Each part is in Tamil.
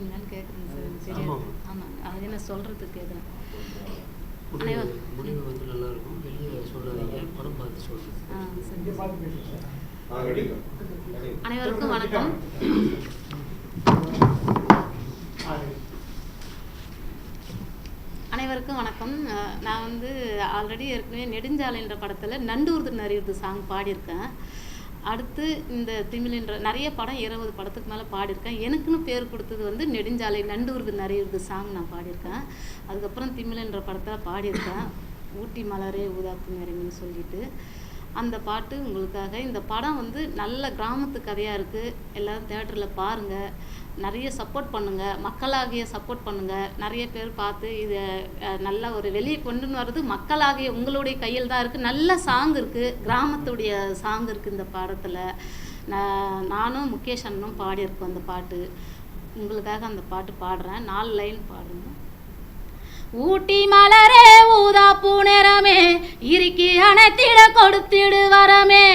கேட்குறீங்களான்னு கேட்குறேங்க சார். எனக்கு தெரியாது. ஆமாங்க, அது என்ன சொல்கிறதுக்கு கேட்குறேன். முடிவு வந்து நல்லா இருக்கும். வெளியே சொல்லாதீங்க, படம் பார்த்து சொல்லுங்கள். சரி. அனைவருக்கும் வணக்கம். அனைவருக்கும் வணக்கம். நான் வந்து ஆல்ரெடி ஏற்கனவே நெடுஞ்சாலைன்ற படத்தில் நண்டூர்து நரியுது சாங் பாடியிருக்கேன். அடுத்து இந்த திமிழ்ன்ற நிறைய படம் 20 படத்துக்கு மேலே பாடியிருக்கேன். எனக்குன்னு பேர் கொடுத்தது வந்து நெடுஞ்சாலை நண்டூர்து நரியுது சாங் நான் பாடியிருக்கேன். அதுக்கப்புறம் திமிழ்ன்ற படத்தில் பாடியிருக்கேன், ஊட்டி மலரே ஊதாப்பு நேரம்னு சொல்லிட்டு. அந்த பாட்டு உங்களுக்காக. இந்த படம் வந்து நல்ல கிராமத்து கதையாக இருக்குது. எல்லோரும் தேட்டரில் பாருங்கள், நிறைய சப்போர்ட் பண்ணுங்கள், மக்களாகிய சப்போர்ட் பண்ணுங்கள். நிறைய பேர் பார்த்து இதை நல்லா ஒரு வெளியே கொண்டு வர்றது மக்களாகிய உங்களுடைய கையில் தான் இருக்குது. நல்ல சாங் இருக்குது, கிராமத்துடைய சாங் இருக்குது இந்த பாடத்தில். நானும் முகேஷ் அண்ணனும் பாடியிருக்கோம் அந்த பாட்டு. உங்களுக்காக அந்த பாட்டு பாடுறேன். 4 லைன் பாடுங்க. ஊட்டி மலரே ஊதாப்பு நேரமே, இறுக்கி அணைத்திட கொடுத்திடு வரமே,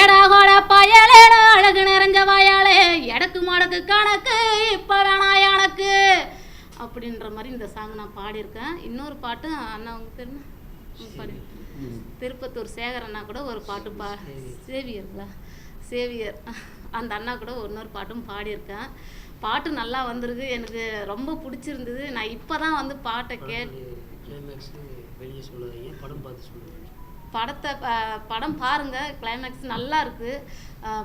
எடகோட பயலேன அழகு நிறைஞ்ச வயலே, எடக்கு மடக்கு கணக்கு இப்போ வேணா எனக்கு அப்படின்ற மாதிரி இந்த சாங் நான் பாடியிருக்கேன். இன்னொரு பாட்டு அண்ணா அவங்க பேர் பாடி திருப்பத்தூர் சேகர் அண்ணா கூட ஒரு பாட்டு சேவியர்களா சேவியர் அந்த அண்ணா கூட இன்னொரு பாட்டும் பாடியிருக்கேன். பாட்டு நல்லா வந்திருக்கு, எனக்கு ரொம்ப பிடிச்சிருந்தது. நான் இப்போ தான் வந்து பாட்டை வெளியே சொல்லாதீங்க, படம் பார்த்து சொல்லுங்கள். படம் பாருங்கள், கிளைமேக்ஸ் நல்லா இருக்குது.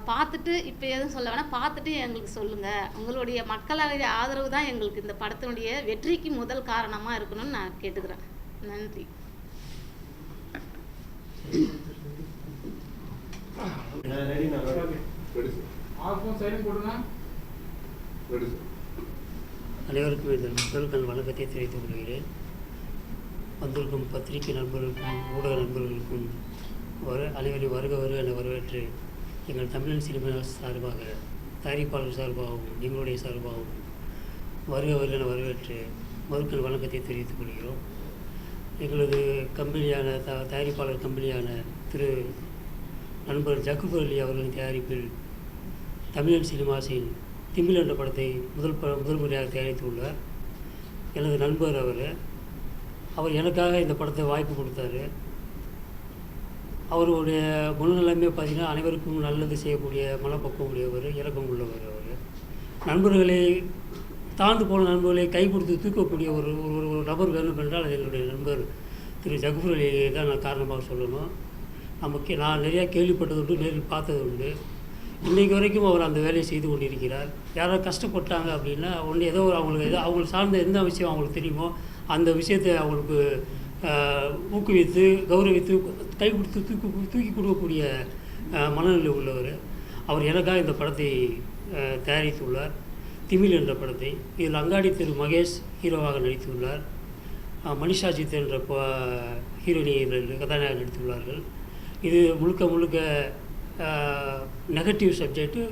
பார்த்துட்டு இப்போ எதுவும் சொல்ல வேணாம், பார்த்துட்டு எங்களுக்கு சொல்லுங்கள். உங்களுடைய மக்களுடைய ஆதரவு தான் எங்களுக்கு இந்த படத்தினுடைய வெற்றிக்கு முதல் காரணமாக இருக்கணும்னு நான் கேட்டுக்கிறேன். நன்றி. அனைவருக்கும் இந்த முதல் வணக்கத்தை தெரிவித்துக் கொள்கிறேன். வந்திருக்கும் பத்திரிகை நண்பர்களுக்கும் ஊடக நண்பர்களுக்கும் அனைவரையும் வருக என வரவேற்று எங்கள் தமிழன் சினிமா சார்பாக, தயாரிப்பாளர் சார்பாகவும் எங்களுடைய சார்பாகவும் வருக என வரவேற்று முதல் வணக்கத்தை தெரிவித்துக் கொள்கிறோம். எங்களது கம்பெனியான தயாரிப்பாளர் கம்பெனியான திரு நண்பர் ஜக்கூர் அலி அவர்களின் தயாரிப்பில் தமிழன் சினிமாஸின் திமிழ் என்ற படத்தை முதல் முறையாக தயாரித்துள்ளார். எனது நண்பர் அவர் எனக்காக இந்த படத்தை வாய்ப்பு கொடுத்தாரு. அவருடைய குணநிலைமை பார்த்திங்கன்னா அனைவருக்கும் நல்லது செய்யக்கூடிய மனப்பக்குவம் உடையவர், இறக்கம் உள்ளவர். நண்பர்களை தாழ்ந்து போன நண்பர்களை கை கொடுத்து தூக்கக்கூடிய ஒரு நபர் வேணும் என்றால் அது என்னுடைய நண்பர் திரு ஜக்கூர் அலி தான் நான் காரணமாக சொல்லணும். நான் நிறையா கேள்விப்பட்டது உண்டு, நேரில் பார்த்தது உண்டு. இன்றைக்கு வரைக்கும் அவர் அந்த வேலையை செய்து கொண்டிருக்கிறார். யாராவது கஷ்டப்பட்டாங்க அப்படின்னா ஒன்று ஏதோ அவங்களுக்கு சார்ந்த எந்த விஷயம் அவங்களுக்கு தெரியுமோ அந்த விஷயத்தை அவங்களுக்கு ஊக்குவித்து கௌரவித்து கை கொடுத்து தூக்கி கொடுக்கக்கூடிய மனநிலை உள்ளவர். அவர் எனக்காக இந்த படத்தை தயாரித்துள்ளார், திமிழ் என்ற படத்தை. இதில் அங்காடி திரு மகேஷ் ஹீரோவாக நடித்துள்ளார். மனிஷாஜித் என்ற ஹீரோயினி கதாநாயகர் நடித்துள்ளார்கள். இது முழுக்க நெகட்டிவ் சப்ஜெக்டு,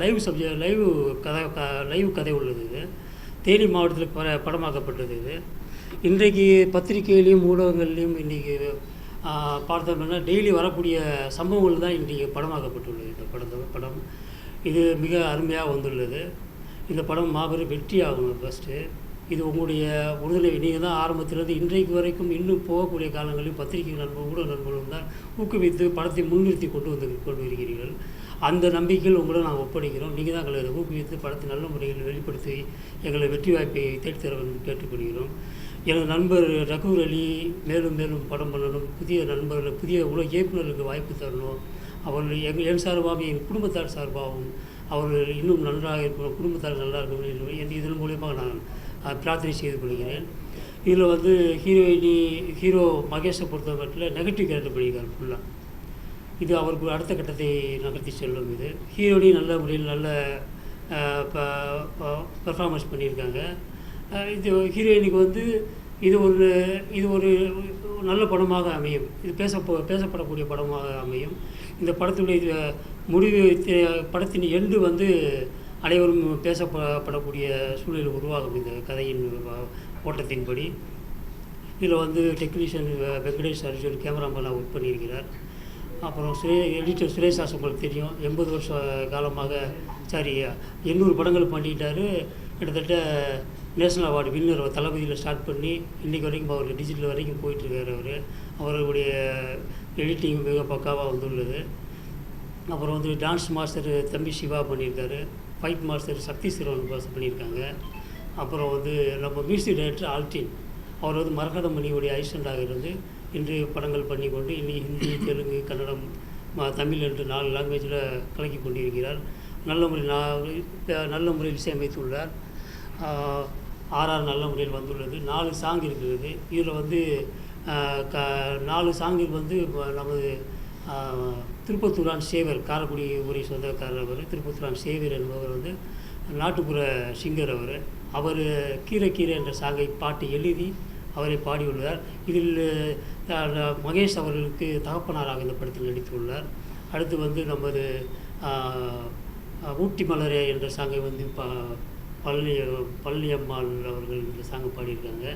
லைவ் கதை உள்ளது. இது தேனி மாவட்டத்தில் படமாக்கப்பட்டது. இது இன்றைக்கு பத்திரிகையிலையும் ஊடகங்கள்லையும் இன்றைக்கி பார்த்தோம்னா டெய்லி வரக்கூடிய சம்பவங்கள் தான் இன்றைக்கி படமாக்கப்பட்டுள்ளது. இந்த படம் இது மிக அருமையாக வந்துள்ளது. இந்த படம் மாபெரும் வெற்றி ஆகணும். ஃபஸ்ட்டு இது உங்களுடைய உறுதுணை. நீங்கள் தான் ஆரம்பத்திலிருந்து இன்றைக்கு வரைக்கும் இன்னும் போகக்கூடிய காலங்களில் பத்திரிகை ஊடக நண்பர்களும் தான் ஊக்குவித்து படத்தை முன்னிறுத்தி கொண்டு வருகிறீர்கள். அந்த நம்பிக்கையில் உங்களை நாங்கள் ஒப்படைக்கிறோம். நீங்கள் தான் எங்களை ஊக்குவித்து படத்தை நல்ல முறையில் வெளிப்படுத்தி எங்களை வெற்றி வாய்ப்பை தேடித்தர வேண்டும் கேட்டுக்கொள்கிறோம். எனது நண்பர் ஜக்கூர் அலி மேலும் படம் பண்ணணும், புதிய நண்பர்கள் புதிய இயக்குநர்களுக்கு வாய்ப்பு தரணும். அவர்கள் என் சார்பாகவும் என் குடும்பத்தார் சார்பாகவும் அவர்கள் இன்னும் நன்றாக இருக்கணும், குடும்பத்தார் நல்லா இருக்கணும். இதன் மூலியமாக நான் பிரார்த்தனை செய்து கொள்கிறேன். இதில் ஹீரோ மகேஷை பொறுத்த மட்டும் நெகட்டிவ் கேரக்டர் பண்ணியிருக்கார் ஃபுல்லாக. இது அவருக்கு அடுத்த கட்டத்தை நகர்த்தி செல்லும். இது ஹீரோயினி நல்ல முறையில் நல்ல பெர்ஃபார்மன்ஸ் பண்ணியிருக்காங்க. இது ஹீரோயினுக்கு இது ஒரு நல்ல படமாக அமையும். இது பேசப்படக்கூடிய படமாக அமையும். இந்த படத்துடைய முடிவு, படத்தின் எண்டு அனைவரும் பேசப்படக்கூடிய சூழல் உருவாகும் இந்த கதையின் ஓட்டத்தின்படி. இதில் டெக்னீஷியன் வெங்கடேஷ் அர்ஜுன் கேமராமேனாக ஒர்க் பண்ணியிருக்கிறார். அப்புறம் எடிட்டர் சுரேஷாஸ் உங்களுக்கு தெரியும், 80 வருஷ காலமாக 800 படங்கள் பண்ணிட்டார். கிட்டத்தட்ட நேஷ்னல் அவார்டு வின்னர் தளபதியில் ஸ்டார்ட் பண்ணி இன்றைக்கி வரைக்கும் அவர் டிஜிட்டல் வரைக்கும் போயிட்டுருக்காரு. அவருடைய எடிட்டிங் மிக பக்காவாக வந்துள்ளது. அப்புறம் வந்து டான்ஸ் மாஸ்டர் தம்பி சிவா பண்ணியிருக்காரு. ஃபைட் மாஸ்டர் சக்தி சிறுவன் பாஸ் பண்ணியிருக்காங்க. அப்புறம் வந்து நம்ம மியூசிக் டைரக்டர் ஆல்டின், அவர் வந்து மரகத மணியுடைய அசிஸ்டண்டாக இருந்து இன்று படங்கள் பண்ணி கொண்டு இன்றைக்கி ஹிந்தி, தெலுங்கு, கன்னடம், தமிழ் என்று 4 லாங்குவேஜில் கலக்கி கொண்டிருக்கிறார். நல்ல முறையில் இசையமைத்துள்ளார். ஆர்ஆர் நல்ல முறையில் வந்துள்ளது. 4 சாங் இருக்கிறது. இதில் வந்து 4 சாங்கில் வந்து நமது திருப்பத்தூரான் சேவர், காரைக்குடி ஊரை சொந்தக்காரர் அவர். திருப்பத்தூரான் சேவர் என்பவர் வந்து நாட்டுப்புற சிங்கர். அவர் கீரை கீரை என்ற சாங்கை பாட்டு எழுதி அவரை பாடியுள்ளார். இதில் மகேஷ் அவர்களுக்கு தகப்பனாராக இந்த படத்தில் நடித்துள்ளார். அடுத்து வந்து நமது ஊட்டி மலரே என்ற சாங்கை வந்து பழனியம்மாள் அவர்கள் இந்த சாங்கை பாடியிருக்காங்க.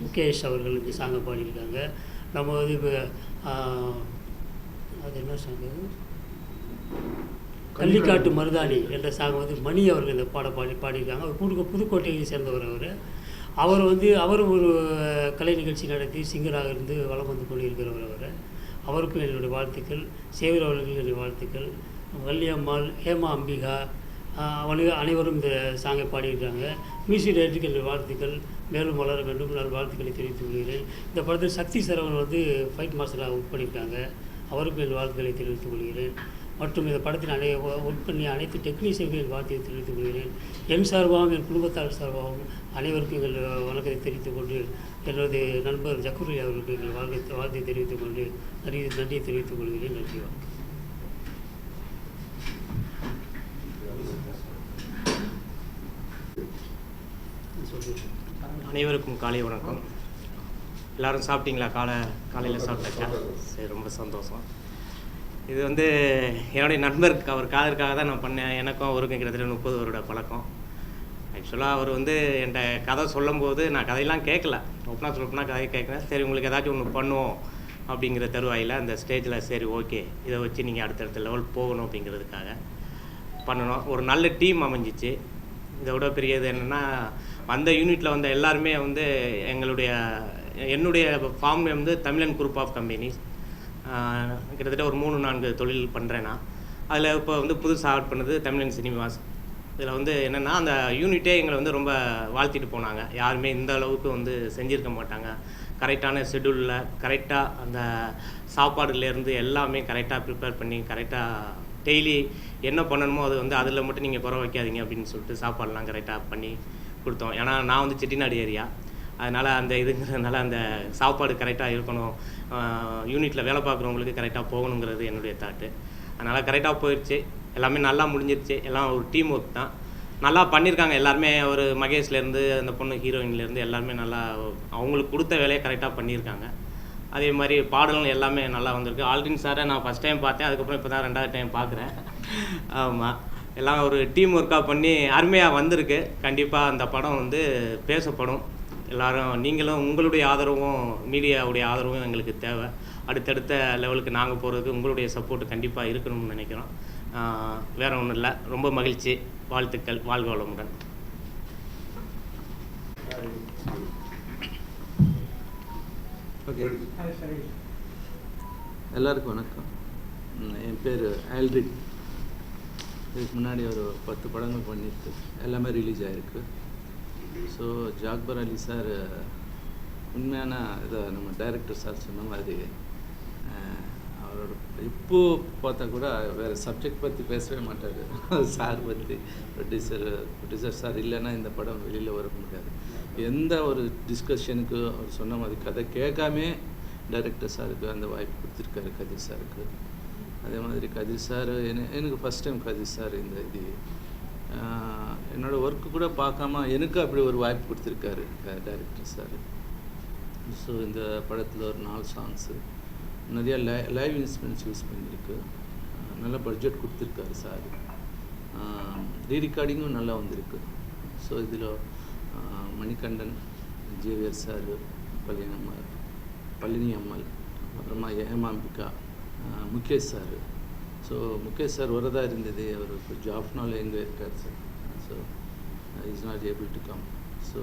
முகேஷ் அவர்கள் இந்த சாங்கை பாடியிருக்காங்க. நம்ம வந்து இப்போ அது என்ன சாங், கள்ளிக்காட்டு மருதாணி என்ற சாங் வந்து மணி அவர்கள் இந்த பாடியிருக்காங்க. அவர் புதுக்கோட்டையை சேர்ந்தவர். அவர் வந்து அவரும் ஒரு கலை நிகழ்ச்சி நடத்தி சிங்கராக இருந்து வலம் வந்து கொண்டிருக்கிறவர். அவருக்கும் என்னுடைய வாழ்த்துக்கள். சேவர் அவர்களுக்கு என்னுடைய வாழ்த்துக்கள். வள்ளியம்மாள், ஹேமா அம்பிகா அனைவரும் இந்த சாங்கை பாடியிருக்காங்க. மியூசிக் டைரக்டருக்கு என்னுடைய வாழ்த்துக்கள். மேலும் வளர வேண்டும், நான் வாழ்த்துக்களை தெரிவித்துக் கொள்கிறேன். இந்த படத்தில் சக்தி சிறுவன் வந்து ஃபைட் மாஸ்டராக ஒர்க் பண்ணியிருக்காங்க. அவருக்கும் என் வாழ்த்துக்களை தெரிவித்துக் கொள்கிறேன். மற்றும் இந்த படத்தில் ஒர்க் பண்ணி அனைத்து டெக்னீஷியன்களின் வாழ்த்தையை தெரிவித்துக் கொள்கிறேன். என் சார்பாகவும் என் குடும்பத்தார் சார்பாகவும் அனைவருக்கும் எங்கள் வணக்கத்தை தெரிவித்துக் கொண்டு, எனது நண்பர் ஜக்கூரி அவர்களுக்கு எங்கள் வாழ்த்தை தெரிவித்துக் கொண்டு நன்றியை தெரிவித்துக் கொள்கிறேன். நன்றி. அனைவருக்கும் காலை வணக்கம். எல்லோரும் சாப்பிட்டீங்களா? காலையில் சாப்பிட்டாச்சா? சரி, ரொம்ப சந்தோஷம். இது வந்து என்னுடைய நண்பருக்கு, அவர் காதலுக்காக தான் நான் பண்ணேன். எனக்கும் அவருக்கும் கிட்டத்தட்ட 30 வருட பழக்கம். ஆக்சுவலாக அவர் வந்து என்கிட்ட கதை சொல்லும்போது நான் கதையெல்லாம் கேட்கல, ஓப்பனாக சொல்லப்போனால் கதையை கேட்குறேன். சரி, உங்களுக்கு ஏதாச்சும் ஒன்று பண்ணுவோம் அப்படிங்கிற தருவாயில் அந்த ஸ்டேஜில் சரி ஓகே, இதை வச்சு நீங்கள் அடுத்தடுத்த லெவல் போகணும் அப்படிங்கிறதுக்காக பண்ணணும். ஒரு நல்ல டீம் அமைஞ்சிச்சு. இதை விட பெரியது என்னென்னா, அந்த யூனிட்டில் வந்த எல்லாருமே வந்து என்னுடைய ஃபார்ம் வந்து தமிழன் குரூப் ஆஃப் கம்பெனிஸ். கிட்டத்தட்ட ஒரு 3-4 தொழில் பண்ணுறேன் நான். அதில் இப்போ வந்து புதுசாக ஆட் பண்ணது தமிழன் சினிமாஸ். இதில் வந்து என்னென்னா, அந்த யூனிட்டே எங்களை வந்து ரொம்ப வாழ்த்திட்டு போனாங்க. யாருமே இந்த அளவுக்கு வந்து செஞ்சுருக்க மாட்டாங்க. கரெக்டான ஷெட்யூலில் கரெக்டாக அந்த சாப்பாடுலேருந்து எல்லாமே கரெக்டாக ப்ரிப்பேர் பண்ணி கரெக்டாக டெய்லி என்ன பண்ணணுமோ அது வந்து அதில் மட்டும் நீங்கள் குறை வைக்காதீங்க அப்படின்னு சொல்லிட்டு சாப்பாடெலாம் கரெக்டாக பண்ணி கொடுத்தோம். ஏன்னா நான் வந்து செட்டிநாடு ஏரியா, அதனால் அந்த இதுங்கிறதுனால அந்த சாப்பாடு கரெக்டாக இருக்கணும், யூனிட்டில் வேலை பார்க்குறவங்களுக்கு கரெக்டாக போகணுங்கிறது என்னுடைய தாட்டு. அதனால் கரெக்டாக போயிடுச்சு. எல்லாமே நல்லா முடிஞ்சிருச்சு. எல்லாம் ஒரு டீம் ஒர்க் தான். நல்லா பண்ணியிருக்காங்க எல்லாருமே. ஒரு மகேஷ்லேருந்து அந்த பொண்ணு ஹீரோயின்லேருந்து எல்லாருமே நல்லா அவங்களுக்கு கொடுத்த வேலையை கரெக்டாக பண்ணியிருக்காங்க. அதே மாதிரி பாடல்கள் எல்லாமே நல்லா வந்திருக்கு. ஆல்டின் சாரை நான் ஃபஸ்ட் டைம் பார்த்தேன், அதுக்கப்புறம் இப்போ தான் 2வது டைம் பார்க்குறேன். ஆமாம், எல்லாம் ஒரு டீம் ஒர்க்காக பண்ணி அருமையாக வந்திருக்கு. கண்டிப்பாக அந்த படம் வந்து பேசப்படும். எல்லோரும் நீங்களும் உங்களுடைய ஆதரவும் மீடியாவுடைய ஆதரவும் எங்களுக்கு தேவை. அடுத்தடுத்த லெவலுக்கு நாங்கள் போகிறதுக்கு உங்களுடைய சப்போர்ட்டு கண்டிப்பாக இருக்கணும்னு நினைக்கிறோம். வேறு ஒன்றும் இல்லை. ரொம்ப மகிழ்ச்சி. வாழ்த்துக்கள். வாழ்க வளமுடன். ஓகே, எல்லாருக்கும் வணக்கம். என் பேர் ஆல்ரிக். இதுக்கு முன்னாடி ஒரு 10 படங்கள் பண்ணியிருக்கு. எல்லாமே ரிலீஸ் ஆகிருக்கு. ஸோ ஜாக்பர் அலி சார் உண்மையான இதை நம்ம டைரக்டர் சார் சொன்ன மாதிரி அவரோட இப்போது பார்த்தா கூட வேறு சப்ஜெக்ட் பற்றி பேசவே மாட்டார். சார் பற்றி ப்ரொடியூசர் சார் இல்லைன்னா இந்த படம் வெளியில் வர முடியாது. எந்த ஒரு டிஸ்கஷனுக்கு அவர் சொன்ன மாதிரி கதை கேட்காமே டைரக்டர் சாருக்கு அந்த வாய்ப்பு கொடுத்துருக்காரு, கதிர் சாருக்கு. அதே மாதிரி கதிர் சார் எனக்கு ஃபஸ்ட் டைம் கதிர் சார் இந்த இது என்னோடய ஒர்க்கு கூட பார்க்காம எனக்கு அப்படி ஒரு வாய்ப்பு கொடுத்துருக்காரு டைரக்டர் சார். ஸோ இந்த படத்தில் ஒரு 4 சாங்ஸு நிறையா லைவ் இன்ஸ்ட்ருமெண்ட்ஸ் யூஸ் பண்ணியிருக்கு. நல்ல பட்ஜெட் கொடுத்துருக்காரு சார். ரீரெக்கார்டிங்கும் நல்லா வந்திருக்கு. ஸோ இதில் மணிகண்டன், ஜேவியர் சார், பழனி அம்மாள், அப்புறமா Hemambika, Mukesh sir. So Mukesh sir வரதா இருந்தது, அவர் கொஞ்சம் ஆஃப் நாள் எங்கே இருக்கார் சார். So is not able to come. So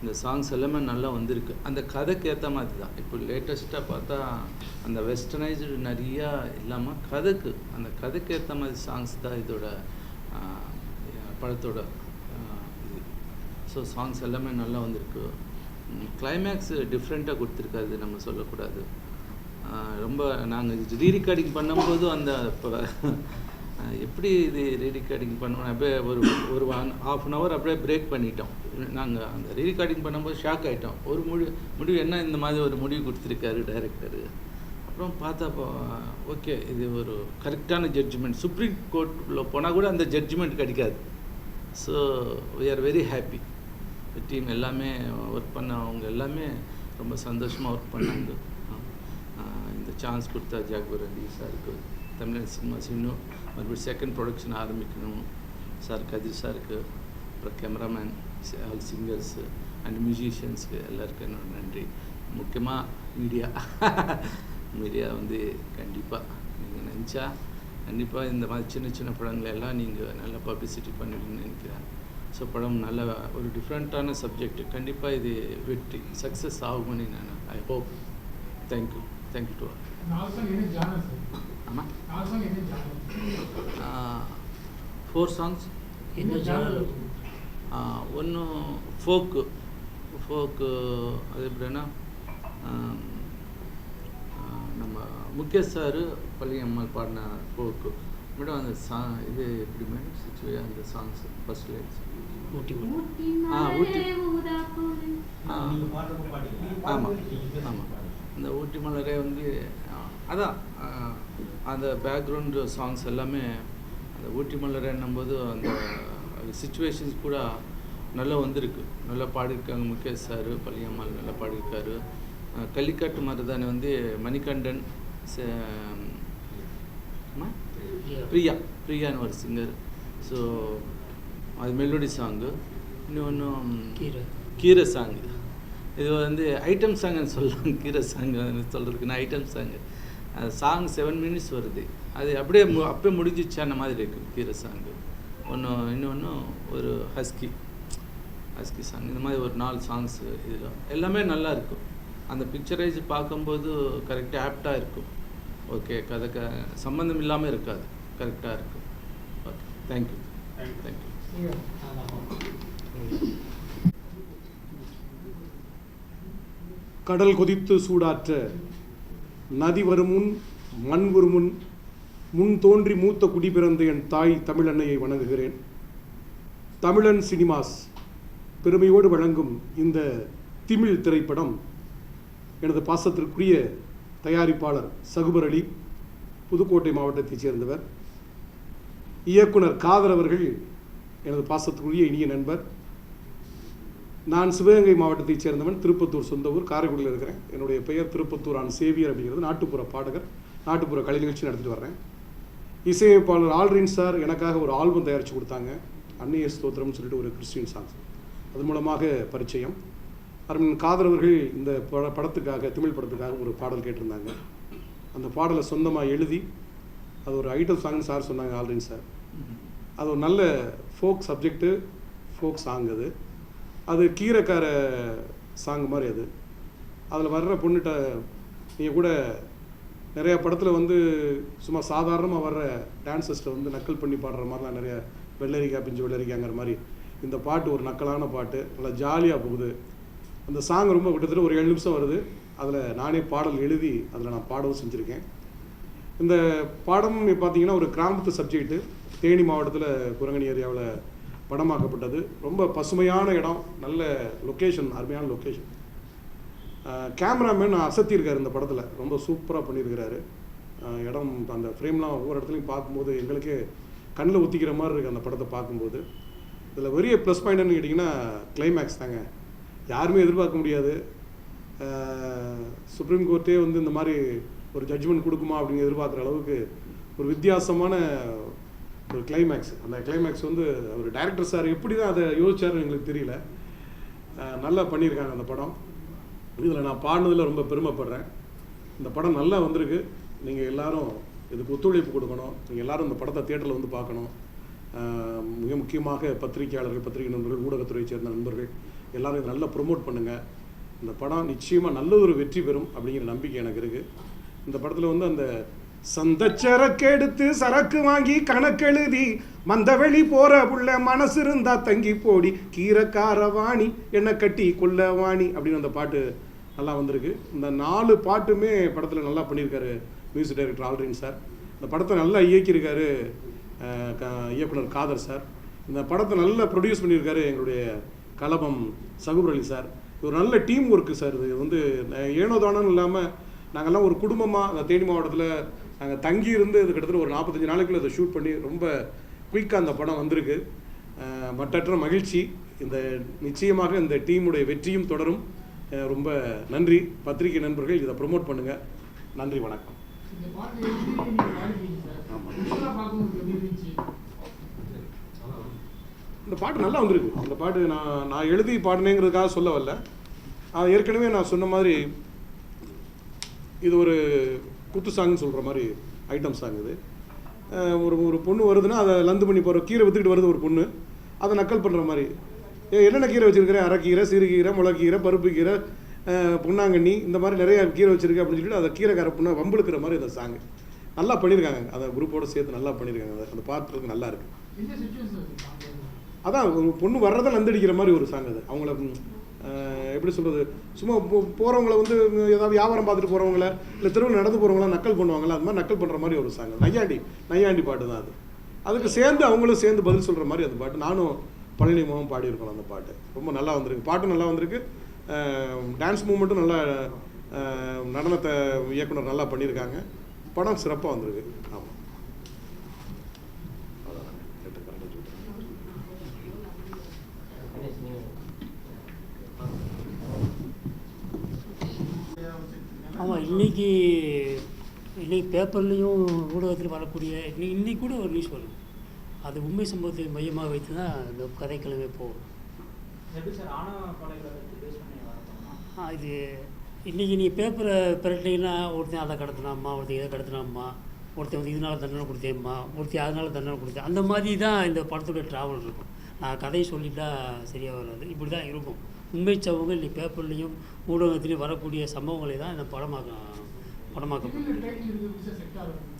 இந்த சாங்ஸ் எல்லாமே நல்லா வந்திருக்கு. அந்த கதைக்கு ஏற்ற மாதிரி தான். இப்போ லேட்டஸ்ட்டாக பார்த்தா அந்த வெஸ்டர்னைஸ்டு நிறையா இல்லாமல் அந்த கதைக்கு ஏற்ற மாதிரி சாங்ஸ் தான் இதோட படத்தோட இது. ஸோ சாங்ஸ் எல்லாமே நல்லா வந்திருக்கு. கிளைமேக்ஸ் டிஃப்ரெண்ட்டாக கொடுத்துருக்காது, நம்ம சொல்லக்கூடாது. ரொம்ப நாங்கள் ரீரெக்கார்டிங் பண்ணும்போது அந்த இப்போ எப்படி இது ரீரெக்கார்டிங் பண்ணுவோம், அப்படியே ஒரு 1/2 an hour அப்படியே பிரேக் பண்ணிட்டோம். நாங்கள் அந்த ரீரெக்கார்டிங் பண்ணும்போது ஷாக் ஆகிட்டோம். ஒரு முடிவு என்ன இந்த மாதிரி ஒரு முடிவு கொடுத்துருக்காரு டைரக்டரு. அப்புறம் பார்த்தப்போ ஓகே, இது ஒரு கரெக்டான ஜட்ஜ்மெண்ட். சுப்ரீம் கோர்ட்டில் போனால் கூட அந்த ஜட்ஜ்மெண்ட் கிடைக்காது. So we are very happy. Team எல்லாமே ஒர்க் பண்ணவங்க எல்லாமே ரொம்ப சந்தோஷமாக ஒர்க் பண்ணாங்க. இந்த சான்ஸ் கொடுத்தா ஜாக்பர் அலி சாருக்கு, தமிழன் சினிமாஸ் இன்னும் மறுபடியும் செகண்ட் ப்ரொடக்ஷன் ஆரம்பிக்கணும் சார், கதிர் சாருக்கு, அப்புறம் கேமராமேன், ஆல் சிங்கர்ஸு அண்ட் மியூசிஷியன்ஸுக்கு எல்லாருக்கும் என்னோட நன்றி. முக்கியமாக மீடியா வந்து கண்டிப்பாக நீங்கள் நினச்சா கண்டிப்பாக இந்த மாதிரி சின்ன சின்ன படங்களை எல்லாம் நீங்கள் நல்லா பப்ளிசிட்டி பண்ணிடுன்னு நினைக்கிறேன். ஸோ படம் நல்ல ஒரு டிஃப்ரெண்ட்டான சப்ஜெக்ட். கண்டிப்பாக இது வெற்றி சக்ஸஸ் ஆகும்னு நான் ஐ ஹோப். தேங்க்யூ டு ஆமாம் 4 songs. ஒன்று ஃபோக்கு அது எப்படின்னா நம்ம முகேஷ் சார் பள்ளியம்மாள் பாடின ஃபோக்கு. மேடம் அந்த இது எப்படி மேடம் சிச்சுவே அந்த சாங்ஸ் ஃபர்ஸ்ட் லைன்ஸ் ஊட்டி. ஆமாம் அந்த ஊட்டி மலரே வந்து அதான் அந்த பேக்ரவுண்டு சாங்ஸ் எல்லாமே அந்த ஊட்டி மலரேன்னும்போது அந்த சிச்சுவேஷன்ஸ் கூட நல்லா வந்திருக்கு. நல்லா பாடியிருக்காங்க முகேஷ் சார், பள்ளியம்மாள் நல்லா பாடியிருக்காரு. கள்ளிக்காட்டு மருதானே வந்து மணிகண்டன், பிரியான்னு ஒரு சிங்கர். ஸோ அது மெலோடி சாங்கு. இன்னொன்று கீரை சாங்கு. இது வந்து ஐட்டம் சாங்குன்னு சொல்லலாம். கீரை சாங்கு சொல்கிறதுக்குன்னா ஐட்டம் சாங்கு. சாங் 7 minutes வருது. அது அப்படியே முடிஞ்சிச்சு அந்த மாதிரி இருக்குது கீரை சாங்கு. இன்னொன்று ஒரு ஹஸ்கி சாங். இந்த மாதிரி ஒரு 4 சாங்ஸ் இதில் எல்லாமே நல்லா இருக்கும். அந்த பிக்சரைஸ் பார்க்கும்போது கரெக்டாக ஆப்டாக இருக்கும். ஓகே, கதைக்கு சம்மந்தம் இல்லாமல் இருக்காது, கரெக்டாக இருக்கும். Okay, thank you. கடல் கொதித்து சூடாற்ற நதி வருமுன் மண் வருமுன் முன் தோன்றி மூத்த குடி பிறந்த என் தாய் தமிழன்னையை வணங்குகிறேன். தமிழன் சினிமாஸ் பெருமையோடு வழங்கும் இந்த திமிழ் திரைப்படம் எனது பாசத்திற்குரிய தயாரிப்பாளர் சகுபர் அலி, புதுக்கோட்டை மாவட்டத்தைச் சேர்ந்தவர். இயக்குனர் காதர் அவர்கள் எனது பாசத்திற்குரிய இனிய நண்பர். நான் சிவகங்கை மாவட்டத்தைச் சேர்ந்தவன், திருப்பத்தூர் சொந்த ஊர், காரைக்குடியில் இருக்கிறேன். என்னுடைய பெயர் திருப்பத்தூர் ஆன் சேவியர் அப்படிங்கிறது. நாட்டுப்புற பாடகர், நாட்டுப்புற கலை நிகழ்ச்சி நடத்திட்டு வர்றேன். இசையமைப்பாளர் ஆல்ரின் சார் எனக்காக ஒரு ஆல்பம் தயாரித்து கொடுத்தாங்க, அன்னைய ஸ்தோத்திரம்னு சொல்லிட்டு ஒரு கிறிஸ்டின் சாங்ஸ். அது மூலமாக பரிச்சயம். அருண் காதர் அவர்கள் இந்த படத்துக்காக, தமிழ் படத்துக்காக ஒரு பாடல் கேட்டிருந்தாங்க. அந்த பாடலை சொந்தமாக எழுதி அது ஒரு ஐட்டம் சாங்னு சார் சொன்னாங்க, ஆல்ரின் சார். அது ஒரு நல்ல ஃபோக் சப்ஜெக்டு, ஃபோக் சாங். அது கீரைக்கார சாங் மாதிரி. அதில் வர்ற பொண்ணுகிட்ட நீங்கள் கூட நிறையா படத்தில் வந்து சும்மா சாதாரணமாக வர்ற டான்ஸஸ்ட்டை வந்து நக்கல் பண்ணி பாடுற மாதிரிலாம் நிறைய வெள்ளரிக்காய் பிஞ்சு வெள்ளரிக்காங்கிற மாதிரி இந்த பாட்டு ஒரு நக்கலான பாட்டு, நல்லா ஜாலியாக போகுது. அந்த சாங் ரொம்ப கிட்டத்தட்ட ஒரு 7 நிமிஷம் வருது. அதில் நானே பாடல் எழுதி அதில் நான் பாடவும் செஞ்சுருக்கேன். இந்த பாடம் பார்த்திங்கன்னா ஒரு கிராமத்து சப்ஜெக்ட்டு. தேனி மாவட்டத்தில் குரங்கணி ஏரியாவில் படமாக்கப்பட்டது. ரொம்ப பசுமையான இடம், நல்ல லொக்கேஷன், அருமையான லொக்கேஷன். கேமராமேன் அசத்தியிருக்காரு இந்த படத்தில், ரொம்ப சூப்பராக பண்ணியிருக்கிறாரு. இடம் அந்த ஃப்ரேம்லாம் ஒவ்வொரு இடத்துலையும் பார்க்கும்போது எங்களுக்கே கண்ணில் ஊற்றிக்கிற மாதிரி இருக்குது அந்த படத்தை பார்க்கும்போது. இதில் பெரிய ப்ளஸ் பாயிண்ட்னு கேட்டிங்கன்னா கிளைமேக்ஸ் தாங்க. யாருமே எதிர்பார்க்க முடியாது. சுப்ரீம் கோர்ட்டே வந்து இந்த மாதிரி ஒரு ஜட்ஜ்மெண்ட் கொடுக்குமா அப்படின்னு எதிர்பார்க்குற அளவுக்கு ஒரு வித்தியாசமான ஒரு கிளைமேக்ஸ். அந்த கிளைமேக்ஸ் வந்து அவர் டைரக்டர் சார் எப்படி தான் அதை யோசிச்சாருன்னு எங்களுக்கு தெரியல. நல்லா பண்ணியிருக்காங்க அந்த படம். இதில் நான் பாடினதில் ரொம்ப பெருமைப்படுறேன். இந்த படம் நல்லா வந்திருக்கு. நீங்கள் எல்லோரும் இதுக்கு ஒத்துழைப்பு கொடுக்கணும். நீங்கள் எல்லோரும் இந்த படத்தை தியேட்டரில் வந்து பார்க்கணும். மிக முக்கியமாக பத்திரிகையாளர்கள், பத்திரிகை நண்பர்கள், ஊடகத்துறையை சேர்ந்த நண்பர்கள் எல்லாரும் இதை நல்லா ப்ரொமோட் பண்ணுங்கள். இந்த படம் நிச்சயமாக நல்ல ஒரு வெற்றி பெறும் அப்படிங்கிற நம்பிக்கை எனக்கு இருக்குது. இந்த படத்தில் வந்து அந்த சந்தச்சரக்கு எடுத்து சரக்கு வாங்கி கணக்கெழுதி மந்தவெளி போற புள்ள மனசு இருந்தா தங்கி போடி கீரைக்கார வாணி என்ன கட்டி கொல்ல வாணி அப்படின்னு அந்த பாட்டு நல்லா வந்திருக்கு. இந்த 4 பாட்டுமே படத்தில் நல்லா பண்ணியிருக்காரு மியூசிக் டைரக்டர் ஆல்ரின் சார். இந்த படத்தை நல்லா இயக்கியிருக்காரு இயக்குனர் காதர் சார். இந்த படத்தை நல்லா ப்ரொடியூஸ் பண்ணியிருக்காரு எங்களுடைய கலபம் சகுபர் அலி சார். ஒரு நல்ல டீம் ஒர்க்கு சார். இது வந்து ஏனோ தானோன்னு இல்லாமல் நாங்கள்லாம் ஒரு குடும்பமாக அந்த தேனி மாவட்டத்தில் நாங்கள் தங்கி இருந்து இது கிட்டத்தட்ட ஒரு 45 நாளைக்குள்ள அதை ஷூட் பண்ணி ரொம்ப குயிக்காக அந்த படம் வந்திருக்கு. மற்றற்ற மகிழ்ச்சி. இந்த நிச்சயமாக இந்த டீமுடைய வெற்றியும் தொடரும். ரொம்ப நன்றி. பத்திரிகை நண்பர்கள் இதை ப்ரொமோட் பண்ணுங்கள். நன்றி, வணக்கம். இந்த பாட்டு நல்லா வந்திருக்கு. இந்த பாட்டு நான் எழுதி பாடினேங்கிறதுக்காக சொல்ல வரல. ஏற்கனவே நான் சொன்ன மாதிரி இது ஒரு குத்து சாங்னு சொல்கிற மாதிரி ஐட்டம் சாங். இது ஒரு பொண்ணு வருதுன்னா அதை லந்து பண்ணி போகிற கீரை விற்றுக்கிட்டு வருது ஒரு பொண்ணு, அதை நக்கல் பண்ணுற மாதிரி. என்னென்ன கீரை வச்சுருக்கிறேன், அரைக்கீரை, சிறுகீரை, முளைக்கீரை, பருப்பு கீரை, பொன்னாங்கண்ணி, இந்த மாதிரி நிறைய கீரை வச்சுருக்கு அப்படின்னு சொல்லிட்டு அதை கீரைக்கார பொண்ணை வம்புழுக்கிற மாதிரி அந்த சாங் நல்லா பண்ணியிருக்காங்க. அதை குரூப்போடு சேர்த்து நல்லா பண்ணியிருக்காங்க. அதை பார்க்குறதுக்கு நல்லா இருக்குது. அதான் ஒரு பொண்ணு வர்றதை லந்தடிக்கிற மாதிரி ஒரு சாங். அது அவங்கள எப்படி சொல்கிறது, சும்மா போகிறவங்கள வந்து ஏதாவது வியாபாரம் பார்த்துட்டு போகிறவங்கள இல்லை தெருவில் நடந்து போகிறவங்களாம் நக்கல் பண்ணுவாங்களா, அது மாதிரி நக்கல் பண்ணுற மாதிரி ஒரு சாங். நையாண்டி பாட்டு தான் அது. அதுக்கு சேர்ந்து அவங்களும் சேர்ந்து பதில் சொல்கிற மாதிரி அந்த பாட்டு. நானும் பழனி மாவும் பாடியிருக்கோம் அந்த பாட்டு. ரொம்ப நல்லா வந்திருக்கு. பாட்டும் நல்லா வந்திருக்கு. டான்ஸ் மூமெண்ட்டும் நல்லா, நடனத்தை இயக்குனர் நல்லா பண்ணியிருக்காங்க. படம் சிறப்பாக வந்திருக்கு. ஆமாம். ஆமாம், இன்றைக்கி பேப்பர்லேயும் ஊடகத்தில் வரக்கூடிய இன்னைக்கு கூட ஒரு நியூஸ் வரும். அது உண்மை சம்பவத்தை மையமாக வைத்து தான் இந்த கதைக்கிழமை போகும். இது இன்றைக்கி நீ பேப்பரை பிரட்டிங்கன்னா ஒருத்தன் அதை கடத்தினாம்மா, ஒருத்தன் இதை கடத்தினாம்மா, ஒருத்தன் வந்து இதனால் தண்டனை கொடுத்தேம்மா, ஒருத்தன் அதனால் தண்டனை கொடுத்தேன், அந்த மாதிரி தான் இந்த படத்தோட ட்ராவல் இருக்கும். நான் கதையை சொல்லிட்டா சரியாக வராது. இப்படி தான் இருக்கும். உண்மை சம்பவங்கள் இன்னைக்கு பேப்பர்லேயும் ஊடகத்துலேயும் வரக்கூடிய சம்பவங்களை தான் இந்த படமாக்கப்படும்.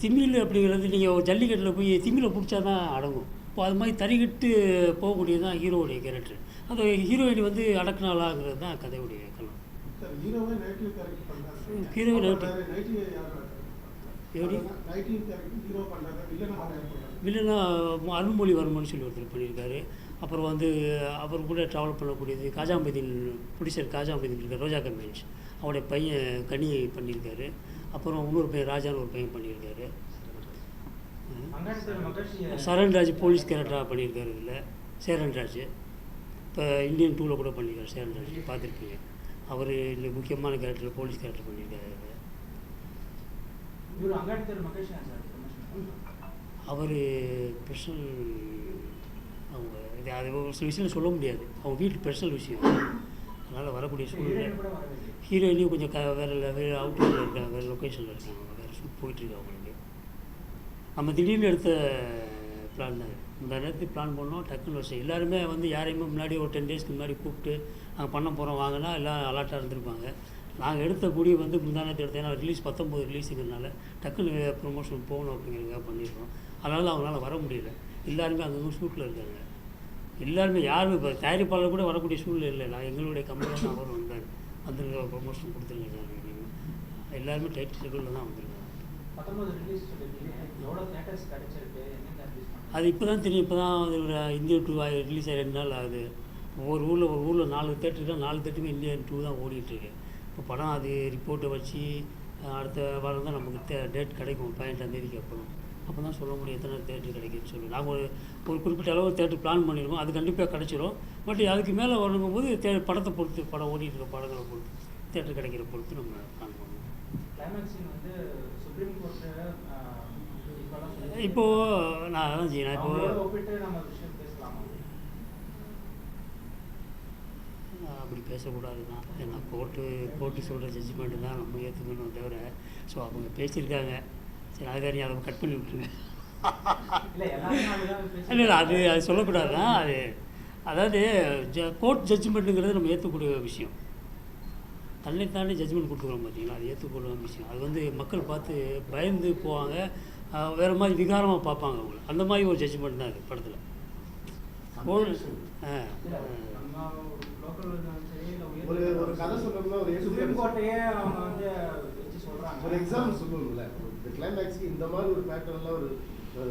திமிழ் அப்படிங்கிறது நீங்கள் ஜல்லிக்கட்டில் போய் திமிழை பிடிச்சா தான் அடங்கும். இப்போ அது மாதிரி தறிகட்டு போகக்கூடியது தான் ஹீரோவுடைய கேரக்டர். அந்த ஹீரோயின் வந்து அடக்குனாலாங்கிறது தான் கதையுடைய கலம். ஹீரோயின் வில்லனா அருள்மொழிவர்மன் சொல்லி ஒருத்தர் பண்ணியிருக்காரு. அப்புறம் வந்து அவர் கூட ட்ராவல் பண்ணக்கூடியது காஜாம்பதின் ப்ரொடியூசர் காஜாம்பதின் இருக்கார், ரோஜா கம்பெனிஸ், அவருடைய பையன் கனியை பண்ணியிருக்காரு. அப்புறம் இன்னொரு பையன் ராஜான்னு ஒரு பையன் பண்ணியிருக்காரு. சரண்ராஜ் போலீஸ் கேரக்டராக பண்ணியிருக்காரு. இதில் சேரன்ராஜ் இப்போ இந்தியன் 2ல் கூட பண்ணியிருக்காரு. சேரன்ராஜ் பார்த்துருப்பீங்க. அவர் இல்லை முக்கியமான கேரக்டர், போலீஸ் கேரக்டர் பண்ணியிருக்காரு. அவர் பர்சனல், அவங்க இது அது ஒரு சில விஷயம் சொல்ல முடியாது. அவங்க வீட்டு பர்சனல் விஷயம், அதனால் வரக்கூடிய சூழ்நிலை. ஹீரோயினையும் கொஞ்சம் வேறு அவுட்டரில் இருக்காங்க, வேறு லொக்கேஷனில் இருக்காங்க, வேறு ஷூட் போயிட்டுருக்கு அவங்களுக்கு. நம்ம திடீர்னு எடுத்த பிளான் தான். இந்த நேரத்துக்கு பிளான் பண்ணோம், டக்குன்னு வருஷம் எல்லாருமே வந்து யாரையுமே முன்னாடி ஒரு 10 டேஸ்க்கு முன்னாடி கூப்பிட்டு நாங்கள் பண்ண போகிறோம் வாங்கினா எல்லாம் அலர்ட்டாக இருந்திருப்பாங்க. நாங்கள் எடுத்தக்கூடிய வந்து முந்தானத்தை எடுத்தேன். ஏன்னா ரிலீஸ் 19 ரிலீஸுங்கிறதுனால டக்குன்னு ப்ரொமோஷன் போகணும் அப்படிங்கிறதுக்காக பண்ணியிருக்கோம். அதனால அவங்களால வர முடியல. எல்லாருமே அங்கங்கே ஷூட்டில் இருக்காங்க. எல்லாருமே யாரும் இப்போ தயாரிப்பாளர் கூட வரக்கூடிய சூழ்நிலை இல்லை. நான் எங்களுடைய கம்பெனியில் தான் அவர் வந்தார், வந்து ப்ரொமோஷன் கொடுத்துருங்க சார் அப்படின்னு. எல்லாருமே டைட் ஷெட்யூலில் தான் வந்திருக்காங்க. அது இப்போ தான் தெரியும். இப்போ தான் ஒரு இந்தியன் 2 ரிலீஸ் ஆகி 2 நாள் ஆகுது. ஒரு ஊரில் 4 தேட்டருக்கு 4 தேட்டருமே இந்தியன் 2 தான் ஓடிட்டுருக்கு. இப்போ படம் அது ரிப்போர்ட்டை வச்சு அடுத்த வாரம் தான் நமக்கு டேட் கிடைக்கும். 18ஆம் தேதிக்கு அப்புறம் அப்போ தான் சொல்ல முடியும் எத்தனை தேட்டர் கிடைக்குன்னு சொல்லி. நாங்கள் ஒரு குறிப்பிட்ட அளவு தேட்டர் பிளான் பண்ணிடுவோம். அது கண்டிப்பாக கிடைச்சிரும். பட் அதுக்கு மேலே வரும்போது படத்தை பொறுத்து, படம் ஓடிட்டு இருக்க படங்களை பொறுத்து, தேட்டர் கிடைக்கிற பொறுத்து நம்ம பிளான் பண்ணுவோம். இப்போது நான் அதான் செய்யணும். அப்படி பேசக்கூடாது தான். ஏன்னா கோர்ட்டு சொல்கிற ஜட்ஜ்மெண்ட்டு தான் நம்ம ஏற்றுக்கணும் தவிர. ஸோ அவங்க பேசியிருக்காங்க. சரி, அதுக்காக அதை கட் பண்ணி விட்டுருங்க. இல்லை அது சொல்லக்கூடாது தான். அது அதாவது கோர்ட் ஜட்ஜ்மெண்ட்டுங்கிறது நம்ம ஏற்றக்கூடிய விஷயம். தன்னைத்தாண்டி ஜட்ஜ்மெண்ட் கொடுத்துக்கிறோம் பார்த்தீங்களா, அது ஏற்றுக்கூடிய விஷயம். அது வந்து மக்கள் பார்த்து பயந்து போவாங்க, வேறு மாதிரி விகாரமாக பார்ப்பாங்க அவங்கள. அந்த மாதிரி ஒரு ஜட்ஜ்மெண்ட் தான் அது படத்தில். ஒரு கதை சொல்லணும்னா ஒரு எக்ஸாம்பிள் சொல்லுவோம்ல, இந்த கிளைமேக்ஸ்க்கு இந்த மாதிரி ஒரு பேட்டர்ன்லாம் ஒரு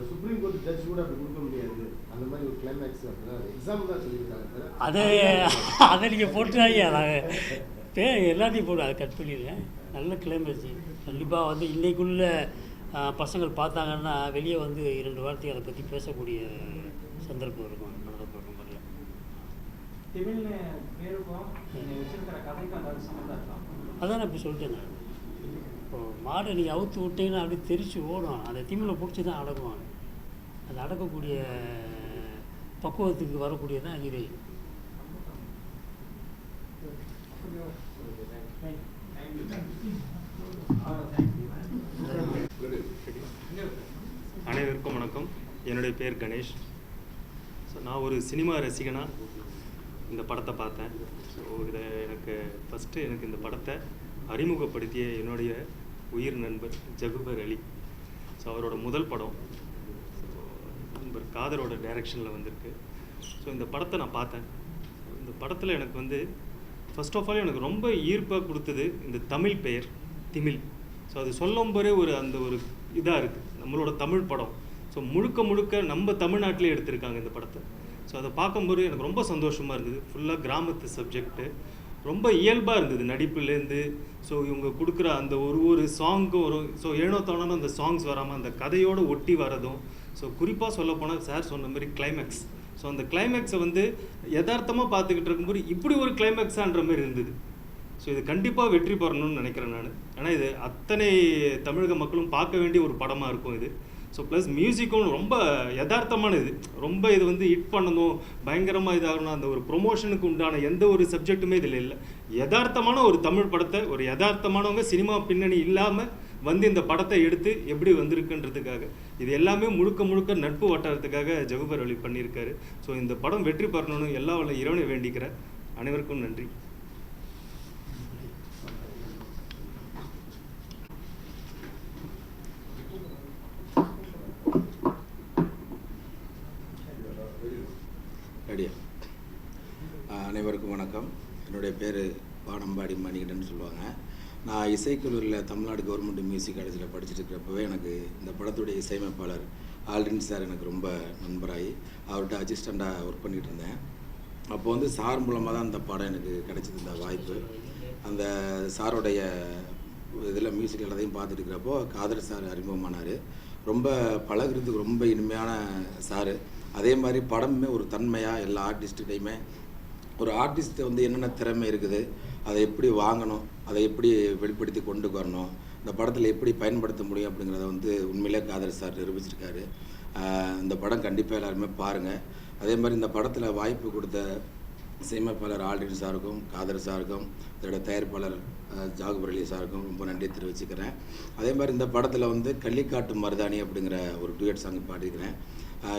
சுப்ரீம் கோர்ட் ஜட்ஜ் கூட அப்படி கொடுக்க முடியாது. அந்த மாதிரி ஒரு கிளைமேக்ஸ் அப்படின்னா எக்ஸாம்பிள் தான் சொல்லியிருக்காங்க. அதை நீங்கள் போட்டுறாங்க, நாங்கள் எல்லாத்தையும் போட்டு அதை கட் பண்ணிடுறேன். நல்ல கிளைமேக்ஸ் கண்டிப்பாக வந்து இன்றைக்குள்ள பசங்கள் பார்த்தாங்கன்னா வெளியே வந்து 2 வார்த்தைக்கு அதை பற்றி பேசக்கூடிய சந்தர்ப்பம் இருக்கும். படத்தை பார்க்கும் போது அதான் நான் இப்போ சொல்லிட்டேன். நான் இப்போது மாடை நீங்கள் அவுத்து விட்டீங்கன்னா அப்படியே தெரிச்சு ஓடும். அந்த திமிழை பிடிச்சி தான் அடக்குவாங்க. அது அடக்கக்கூடிய பக்குவத்துக்கு வரக்கூடியதான் ஹீரோயின். அனைவருக்கும் வணக்கம். என்னுடைய பேர் கணேஷ். ஸோ நான் ஒரு சினிமா ரசிகனாக இந்த படத்தை பார்த்தேன். ஸோ இதை எனக்கு இந்த படத்தை அறிமுகப்படுத்திய என்னுடைய உயிர் நண்பர் ஜகுபர் அலி. ஸோ அவரோட முதல் படம் நண்பர் காதரோட டைரக்ஷனில் வந்திருக்கு. ஸோ இந்த படத்தை நான் பார்த்தேன். இந்த படத்தில் எனக்கு வந்து ஃபர்ஸ்ட் ஆஃப் ஆல் எனக்கு ரொம்ப ஈர்ப்பாக கொடுத்தது இந்த தமிழ் பெயர் திமிழ். ஸோ அது சொல்லும் போதே அந்த ஒரு இதாக இருக்குது, நம்மளோட தமிழ் படம். ஸோ முழுக்க நம்ம தமிழ்நாட்டிலே எடுத்திருக்காங்க இந்த படத்தை. ஸோ அதை பார்க்கும்போது எனக்கு ரொம்ப சந்தோஷமாக இருந்தது. ஃபுல்லாக கிராமத்து சப்ஜெக்ட்டு, ரொம்ப இயல்பாக இருந்தது நடிப்புலேருந்து. ஸோ இவங்க கொடுக்குற அந்த ஒரு சாங்க்கும் ஸோ ஏனோ தானோ அந்த சாங்ஸ் வராமல் அந்த கதையோடு ஒட்டி வரதும். ஸோ குறிப்பாக சொல்லப்போனால் சார் சொன்ன மாதிரி கிளைமேக்ஸ். ஸோ அந்த கிளைமேக்ஸை வந்து யதார்த்தமாக பார்த்துக்கிட்டு இருக்கும்போது இப்படி ஒரு கிளைமேக்ஸான்ற மாதிரி இருந்தது. ஸோ இது கண்டிப்பாக வெற்றி பெறணும்னு நினைக்கிறேன் நான். ஏன்னா இது அத்தனை தமிழக மக்களும் பார்க்க வேண்டிய ஒரு படமாக இருக்கும் இது. ஸோ ப்ளஸ் மியூசிக்கும் ரொம்ப யதார்த்தமான ரொம்ப இது வந்து ஹிட் பண்ணணும், பயங்கரமாக இதாகணும், அந்த ஒரு ப்ரொமோஷனுக்கு உண்டான எந்த ஒரு சப்ஜெக்ட்டுமே இதில் இல்லை. யதார்த்தமான ஒரு தமிழ் படத்தை ஒரு யதார்த்தமானவங்க சினிமா பின்னணி இல்லாமல் வந்து இந்த படத்தை எடுத்து எப்படி வந்திருக்குன்றதுக்காக, இது எல்லாமே முழுக்க நட்பு வட்டாரத்துக்காக ஜகுபர் அலி பண்ணியிருக்காரு. ஸோ இந்த படம் வெற்றி பெறணும்னு எல்லா இறைவனை வேண்டிக்கிறேன். அனைவருக்கும் நன்றி. அனைவருக்கும் வணக்கம். என்னுடைய பேர் வானம்பாடி மணிகண்டன் சொல்லுவாங்க. நான் இசைக்கல்லூரியில் தமிழ்நாடு கவர்மெண்ட் மியூசிக் காலேஜில் படிச்சுட்டு இருக்கிறப்பவே எனக்கு இந்த படத்துடைய இசையமைப்பாளர் ஆல்ரின் சார் எனக்கு ரொம்ப நண்பராகி அவர்கிட்ட அசிஸ்டண்ட்டாக ஒர்க் பண்ணிகிட்டு இருந்தேன். அப்போ வந்து சார் மூலமாக தான் அந்த படம் எனக்கு கிடச்சிது இந்த வாய்ப்பு. அந்த சாரோடைய இதில் மியூசிக் எல்லாத்தையும் பார்த்துட்டு இருக்கிறப்போ காதர் சார் அறிமுகமானார். ரொம்ப பழகிறதுக்கு ரொம்ப இனிமையான சார். அதே மாதிரி படமே ஒரு தன்மையாக எல்லா ஆர்டிஸ்ட்டையுமே ஒரு ஆர்டிஸ்ட்டை வந்து என்னென்ன திறமை இருக்குது, அதை எப்படி வாங்கணும், அதை எப்படி வெளிப்படுத்தி கொண்டு வரணும், இந்த படத்தில் எப்படி பயன்படுத்த முடியும் அப்படிங்கிறத வந்து உண்மையிலே காதர் சார் நிரூபிச்சிருக்காரு. இந்த படம் கண்டிப்பாக எல்லாருமே பாருங்கள். அதே மாதிரி இந்த படத்தில் வாய்ப்பு கொடுத்த இசையமைப்பாளர் ஆல்ரின் சாருக்கும் காதர் சாருக்கும் இதோட தயாரிப்பாளர் ஜாகுபர் அலி சாருக்கும் ரொம்ப நன்றி தெரிவிச்சுக்கிறேன். அதே மாதிரி இந்த படத்தில் வந்து கள்ளிக்காட்டு மருதாணி அப்படிங்கிற ஒரு டூயட் சாங் பாடிக்கிறேன்.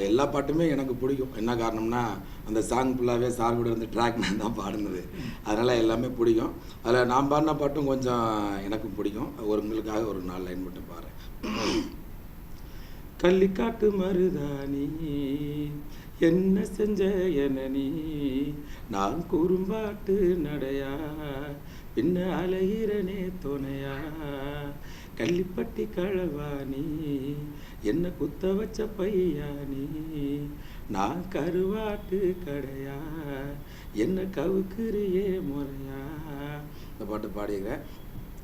எல்லா பாட்டுமே எனக்கு பிடிக்கும். என்ன காரணம்னா அந்த சாங் ஃபுல்லாகவே சார் கூட இருந்து ட்ராக் நான் தான் பாடினது, அதனால் எல்லாமே பிடிக்கும். அதில் நான் பாடின பாட்டும் கொஞ்சம் எனக்கும் பிடிக்கும். உங்களுக்காக ஒரு 4 லைன் மட்டும் பாடுறேன். கள்ளிக்காட்டு மருதாணி என்ன செஞ்ச என நீ, நான் குறும்பாட்டு நடையா பின்ன அலையிறனே துணையா, கள்ளிப்பட்டி கழவானி என்ன குத்த வச்ச பையானி, நான் கருவாட்டு கடையா என்ன கவுக்குறியே முறையா. இந்த பாட்டு பாடிக்கிறேன்.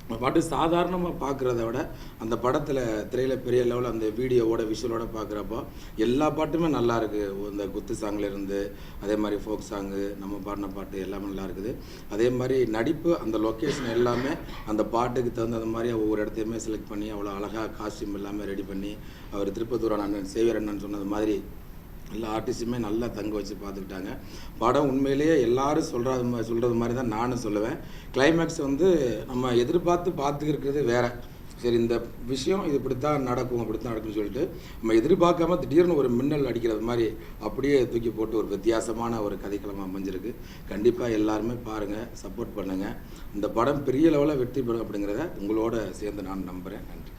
அந்த பாட்டு சாதாரணமாக பார்க்குறத விட அந்த படத்தில் திரையில் பெரிய லெவலில் அந்த வீடியோவோட விஷுவலோட பார்க்குறப்போ எல்லா பாட்டுமே நல்லா இருக்குது. இந்த குத்து சாங்லேருந்து அதே மாதிரி ஃபோக் சாங்கு நம்ம பாடின பாட்டு எல்லாமே நல்லா இருக்குது. அதே மாதிரி நடிப்பு, அந்த லொக்கேஷன் எல்லாமே அந்த பாட்டுக்கு தகுந்த மாதிரி ஒவ்வொரு இடத்தையுமே செலக்ட் பண்ணி அவ்வளோ அழகாக காஸ்டியூம் எல்லாமே ரெடி பண்ணி அவர் திருப்பத்தூர் அண்ணன் சேவியர் அண்ணன் சொன்னது மாதிரி எல்லா ஆர்டிஸ்ட்டுமே நல்லா தங்க வச்சு பார்த்துக்கிட்டாங்க. படம் உண்மையிலேயே எல்லாரும் சொல்கிறது மாதிரி தான் நானும் சொல்லுவேன். கிளைமேக்ஸ் வந்து நம்ம எதிர்பார்த்து பார்த்துக்கிறது வேறு. சரி இந்த விஷயம் இது இப்படித்தான் நடக்கும் அப்படித்தான் நடக்கும்னு சொல்லிட்டு நம்ம எதிர்பார்க்காம திடீர்னு ஒரு மின்னல் அடிக்கிறது மாதிரி அப்படியே தூக்கி போட்டு ஒரு வித்தியாசமான ஒரு கதைக்களமாக அமைஞ்சிருக்கு. கண்டிப்பாக எல்லாருமே பாருங்கள், சப்போர்ட் பண்ணுங்கள். இந்த படம் பெரிய லெவலில் வெற்றி பெறும் அப்படிங்கிறத உங்களோட சேர்ந்து நான் நம்புகிறேன். நன்றி.